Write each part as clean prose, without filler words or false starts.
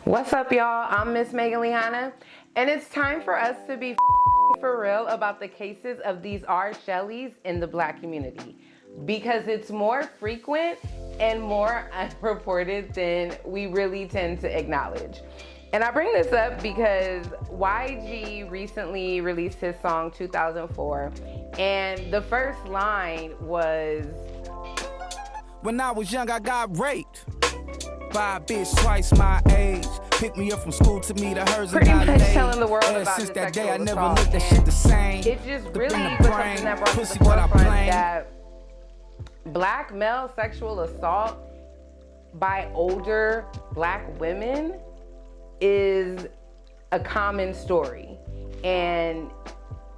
What's up, y'all? I'm Miss Megan Liana, and it's time for us to be for real about the cases of these Shellys in the Black community, because it's more frequent and more unreported than we really tend to acknowledge. And I bring this up because YG recently released his song 2004, and the first line was, "When I was young, I got raped by a bitch twice my age. Picked me up from school to meet hers." Pretty much telling the world about since the that day, sexual I never assault. looked that shit the same. It just really in the was brain, something that brought to the pussy what I forefront blame. that Black male sexual assault by older Black women is a common story. And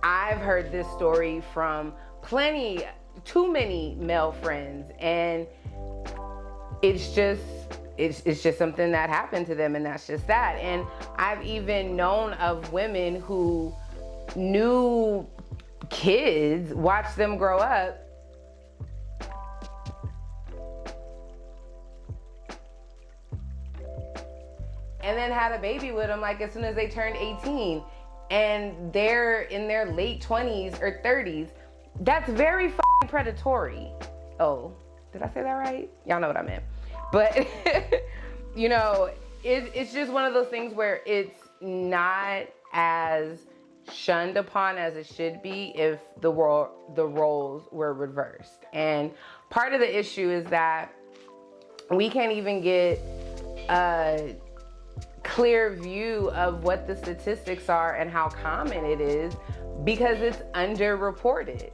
I've heard this story from too many male friends, and it's just something that happened to them, and that's just that. And I've even known of women who knew kids, watched them grow up, and then had a baby with them like as soon as they turned 18, and they're in their late 20s or 30s. That's very predatory. Oh, did I say that right? Y'all know what I meant. But, you know, it's just one of those things where it's not as shunned upon as it should be if the roles were reversed. And part of the issue is that we can't even get a clear view of what the statistics are and how common it is because it's underreported.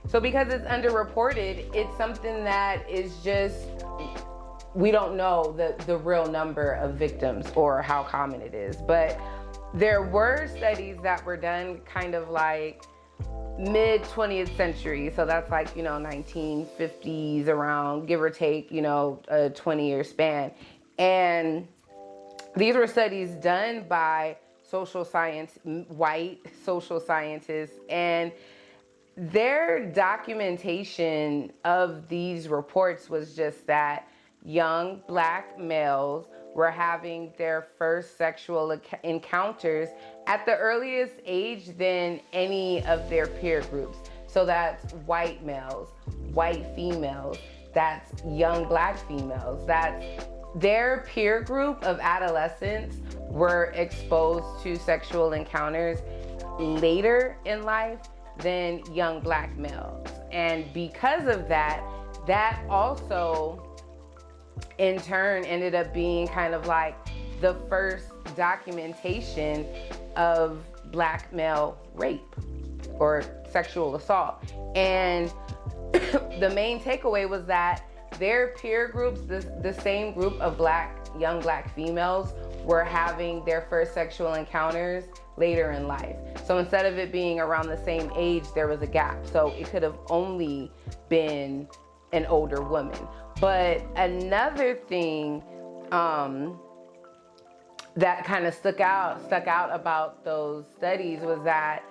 So because it's underreported, it's something that is just, we don't know the real number of victims or how common it is. But there were studies that were done kind of like mid 20th century. So that's like, 1950s around, give or take, a 20-year span. And these were studies done by white social scientists, and their documentation of these reports was just that young Black males were having their first sexual encounters at the earliest age than any of their peer groups. So that's white males, white females, that's young Black females, that's their peer group of adolescents were exposed to sexual encounters later in life than young Black males. And because of that, that also in turn ended up being kind of like the first documentation of Black male rape or sexual assault. And the main takeaway was that their peer groups, the same group of young Black females, were having their first sexual encounters later in life. So instead of it being around the same age, there was a gap. So it could have only been an older woman. But another thing that kind of stuck out about those studies was that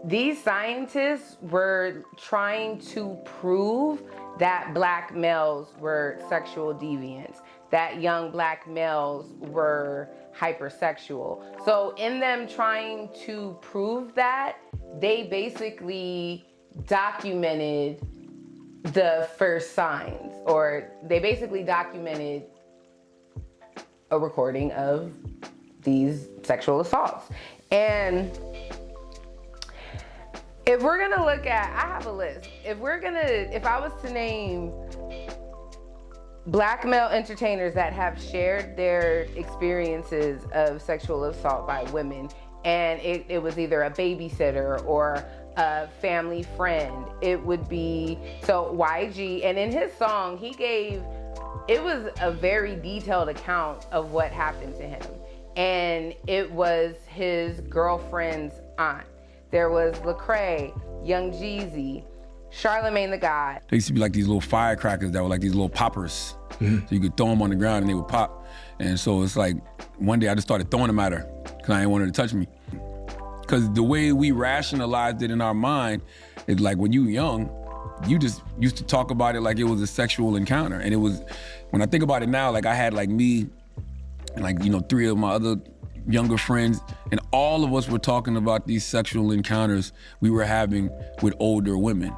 these scientists were trying to prove that Black males were sexual deviants, that young Black males were hypersexual. So in them trying to prove that, they basically documented the first signs, or they basically documented a recording of these sexual assaults. And if we're gonna look at, I have a list. If I was to name Black male entertainers that have shared their experiences of sexual assault by women, and it was either a babysitter or a family friend, it would be, so YG, and in his song, it was a very detailed account of what happened to him. And it was his girlfriend's aunt. There was Lecrae, Young Jeezy, Charlemagne the God. They used to be like these little firecrackers that were like these little poppers. Mm-hmm. So you could throw them on the ground and they would pop. And so it's like, one day I just started throwing them at her because I didn't want her to touch me. Because the way we rationalized it in our mind is like when you were young, you just used to talk about it like it was a sexual encounter. And it was, when I think about it now, like I had like me and like, 3 of my other younger friends, and all of us were talking about these sexual encounters we were having with older women.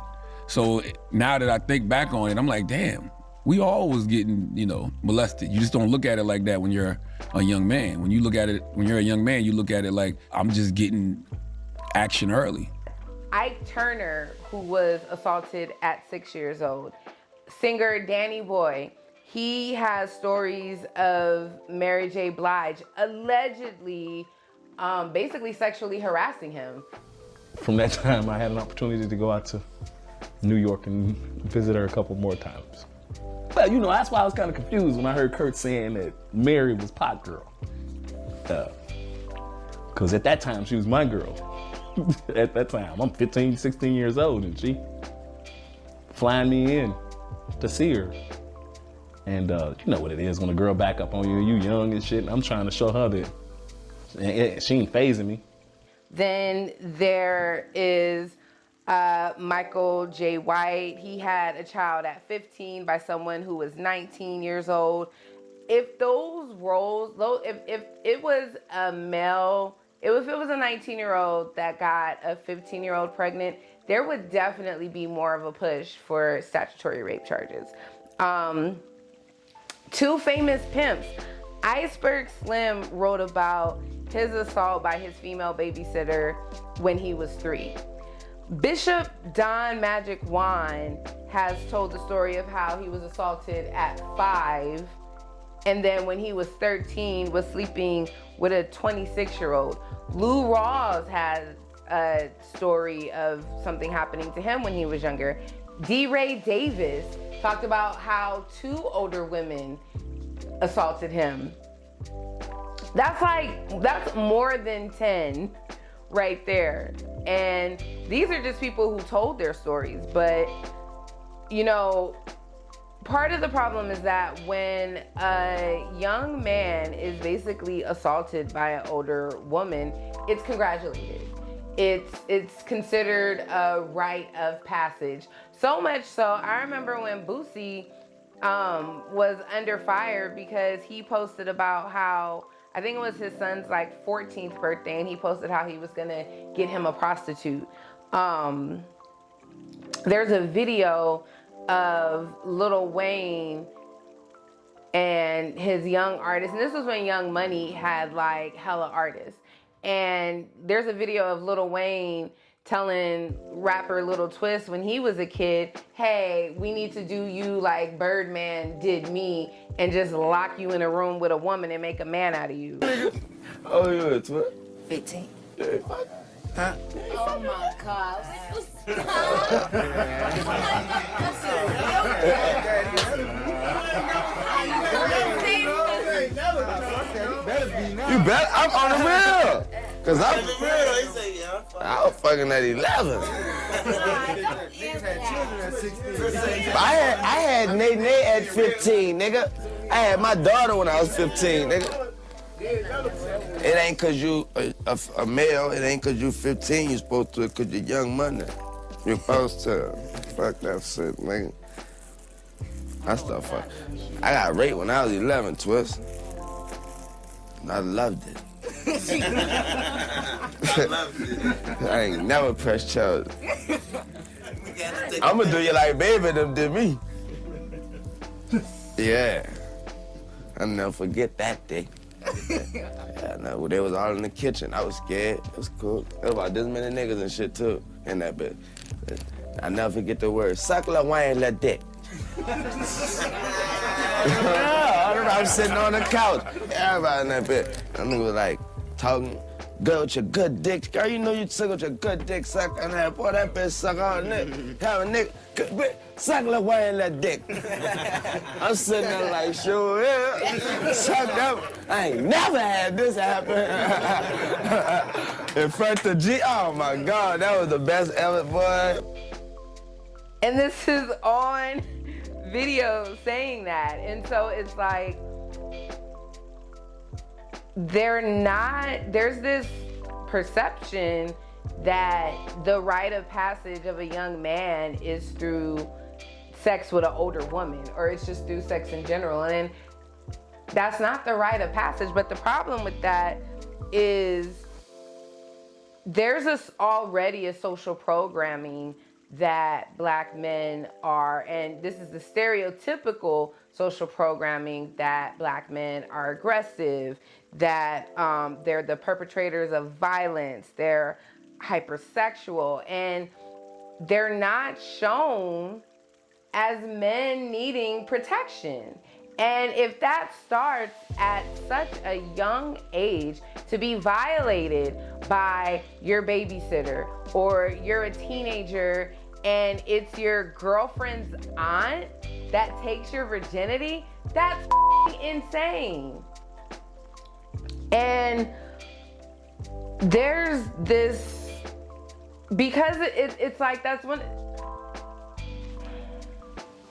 So now that I think back on it, I'm like, damn, we all was getting, molested. You just don't look at it like that when you're a young man. When you're a young man, you look at it like, I'm just getting action early. Ike Turner, who was assaulted at 6 years old, singer Danny Boy, he has stories of Mary J. Blige allegedly, basically sexually harassing him. From that time, I had an opportunity to go out to New York and visit her a couple more times. Well, that's why I was kind of confused when I heard Kurt saying that Mary was pot girl. Because at that time, she was my girl. At that time, I'm 15, 16 years old, and she flying me in to see her. And you know what it is when a girl back up on you and you young and shit, and I'm trying to show her that she ain't phasing me. Then there is Michael J. White. He had a child at 15 by someone who was 19 years old. If those roles, if it was a male, if it was a 19-year-old that got a 15-year-old pregnant, there would definitely be more of a push for statutory rape charges. 2 famous pimps. Iceberg Slim wrote about his assault by his female babysitter when he was 3. Bishop Don Magic Juan has told the story of how he was assaulted at 5, and then when he was 13 was sleeping with a 26-year-old. Lou Rawls has a story of something happening to him when he was younger. D. Ray Davis talked about how 2 older women assaulted him. That's more than 10 right there. And these are just people who told their stories. But, part of the problem is that when a young man is basically assaulted by an older woman, it's congratulated. It's considered a rite of passage. So much so, I remember when Boosie was under fire because he posted about how, I think it was his son's 14th birthday, and he posted how he was gonna get him a prostitute. There's a video of Lil Wayne and his young artists, and this was when Young Money had hella artists. And there's a video of Lil Wayne telling rapper Lil Twist when he was a kid, hey, we need to do you like Birdman did me and just lock you in a room with a woman and make a man out of you. Oh, yeah, it's what? 15. Yeah. Huh? Oh my God. You bet I'm on the real. Cause I was fucking at 11. I had Nate at 15, nigga. I had my daughter when I was 15, nigga. It ain't cause you a male, it ain't cause you 15, you supposed to, cause you're young money. You're supposed to. Fuck that shit, nigga. I got raped when I was 11, Twist. And I loved it. I ain't never pressed charges. I'ma do you like baby them did me. Yeah. I'll never forget that day. Yeah, no, they was all in the kitchen. I was scared. It was cool. There was about this many niggas and shit too in that bitch. I never forget the word. Suck la wine la dick. I was sitting on the couch. Everybody in that bitch. That nigga was like talking. Girl with your good dick. Girl, you know you suck with your good dick. Suck on that. Boy, that bitch suck all nigga. Have a nigga. Good bitch. Suck la wine la dick. I'm sitting there like, sure, yeah. Sucked up. I ain't never had this happen. In front of G. Oh my God, that was the best ever, boy. And this is on video saying that. And so it's like, there's this perception that the rite of passage of a young man is through sex with an older woman, or it's just through sex in general. And That's not the rite of passage. But the problem with that is there's already a social programming that Black men are, and this is the stereotypical social programming that Black men are aggressive, that they're the perpetrators of violence, they're hypersexual, and they're not shown as men needing protection. And if that starts at such a young age, to be violated by your babysitter, or you're a teenager and it's your girlfriend's aunt that takes your virginity, that's insane. And there's this, because it's like, that's when,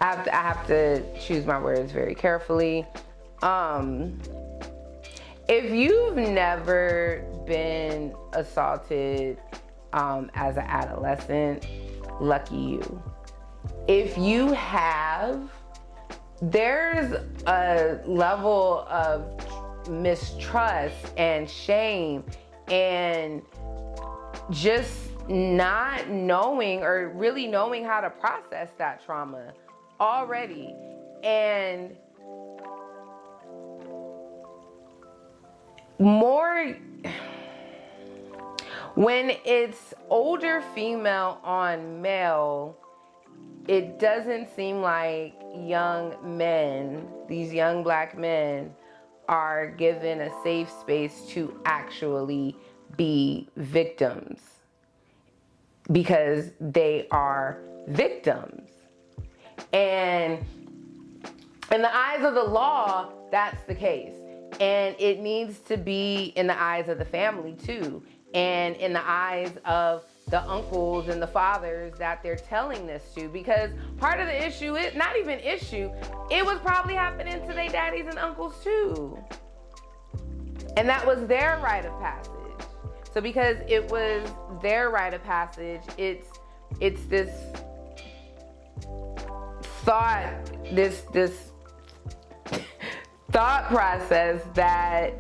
I have to choose my words very carefully. If you've never been assaulted as an adolescent, lucky you. If you have, there's a level of mistrust and shame and just not knowing or really knowing how to process that trauma already. And more when it's older female on male, it doesn't seem like young men, these young Black men, are given a safe space to actually be victims, because they are victims. And in the eyes of the law, that's the case. And it needs to be in the eyes of the family too, and in the eyes of the uncles and the fathers that they're telling this to, because part of the issue is not even issue, it was probably happening to their daddies and uncles too. And that was their rite of passage. So because it was their rite of passage, it's this thought, this thought process that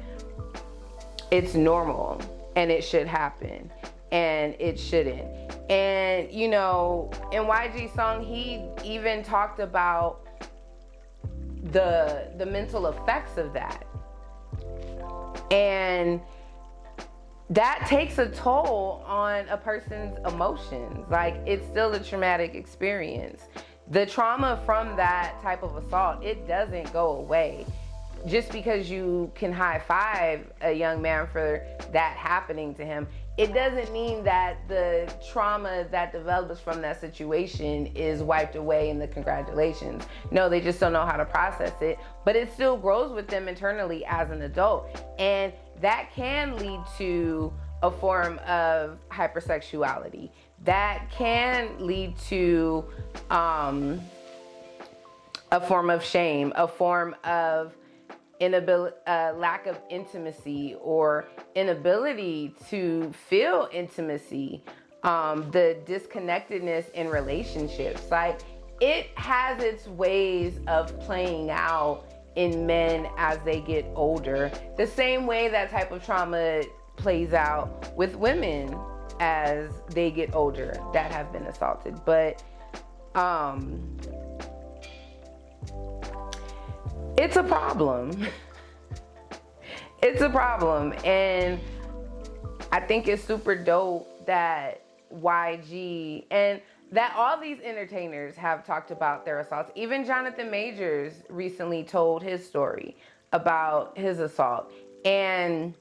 it's normal and it should happen, and it shouldn't. And you know, in YG's song, he even talked about the mental effects of that. And that takes a toll on a person's emotions. Like, it's still a traumatic experience. The trauma from that type of assault, it doesn't go away. Just because you can high five a young man for that happening to him, it doesn't mean that the trauma that develops from that situation is wiped away in the congratulations. No, they just don't know how to process it, but it still grows with them internally as an adult. And that can lead to a form of hypersexuality. That can lead to a form of shame, a form of inability, lack of intimacy, or inability to feel intimacy, the disconnectedness in relationships. Like, it has its ways of playing out in men as they get older, the same way that type of trauma plays out with women as they get older that have been assaulted. But it's a problem. It's a problem. And I think it's super dope that YG and that all these entertainers have talked about their assaults. Even Jonathan Majors recently told his story about his assault. And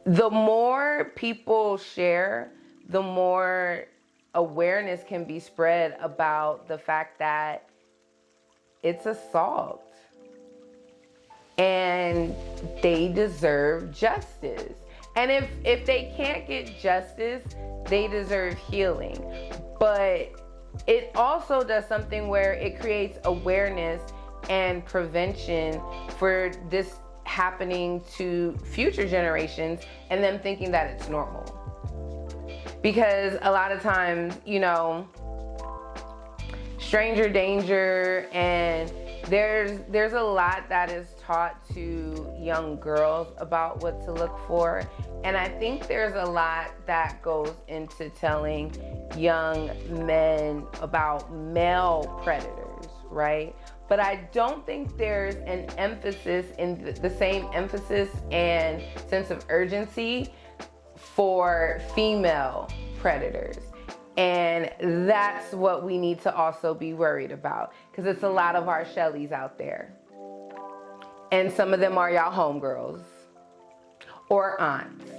the more people share, the more awareness can be spread about the fact that it's assault. And they deserve justice. And if they can't get justice, they deserve healing. But it also does something where it creates awareness and prevention for this happening to future generations and them thinking that it's normal. Because a lot of times, you know, stranger danger and There's a lot that is taught to young girls about what to look for, and I think there's a lot that goes into telling young men about male predators, right? But I don't think there's an emphasis in the same emphasis and sense of urgency for female predators. And that's what we need to also be worried about, because it's a lot of our Shellys out there. And some of them are y'all homegirls, or aunts,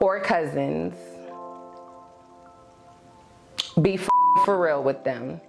or cousins. Be for real with them.